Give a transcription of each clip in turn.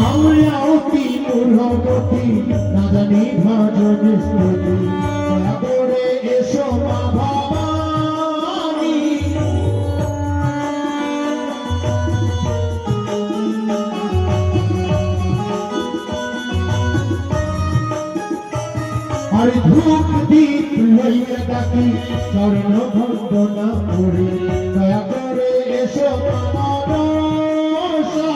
আমরাওতি মূঢ়মতি না জানি ভজন স্তুতি দয়া করে এসো মা ভবানী। আর ধূপ দীপ লইয়া ডাকি চরণ বন্দনা করি দয়া করে এসো মা মনসা।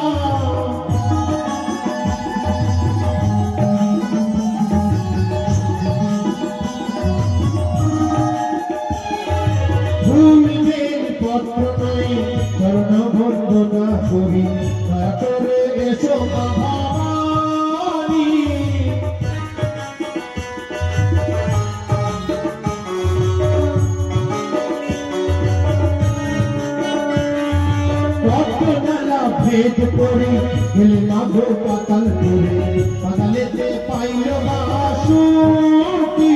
ফুলের পত্র নাই চরণ বন্দনা করি দয়া করে এসো মা ভবানী। পদ্মমালা ভেদ করে গেলে মাধো পাতাল করে পাতালেতে পাইল বাসুকি।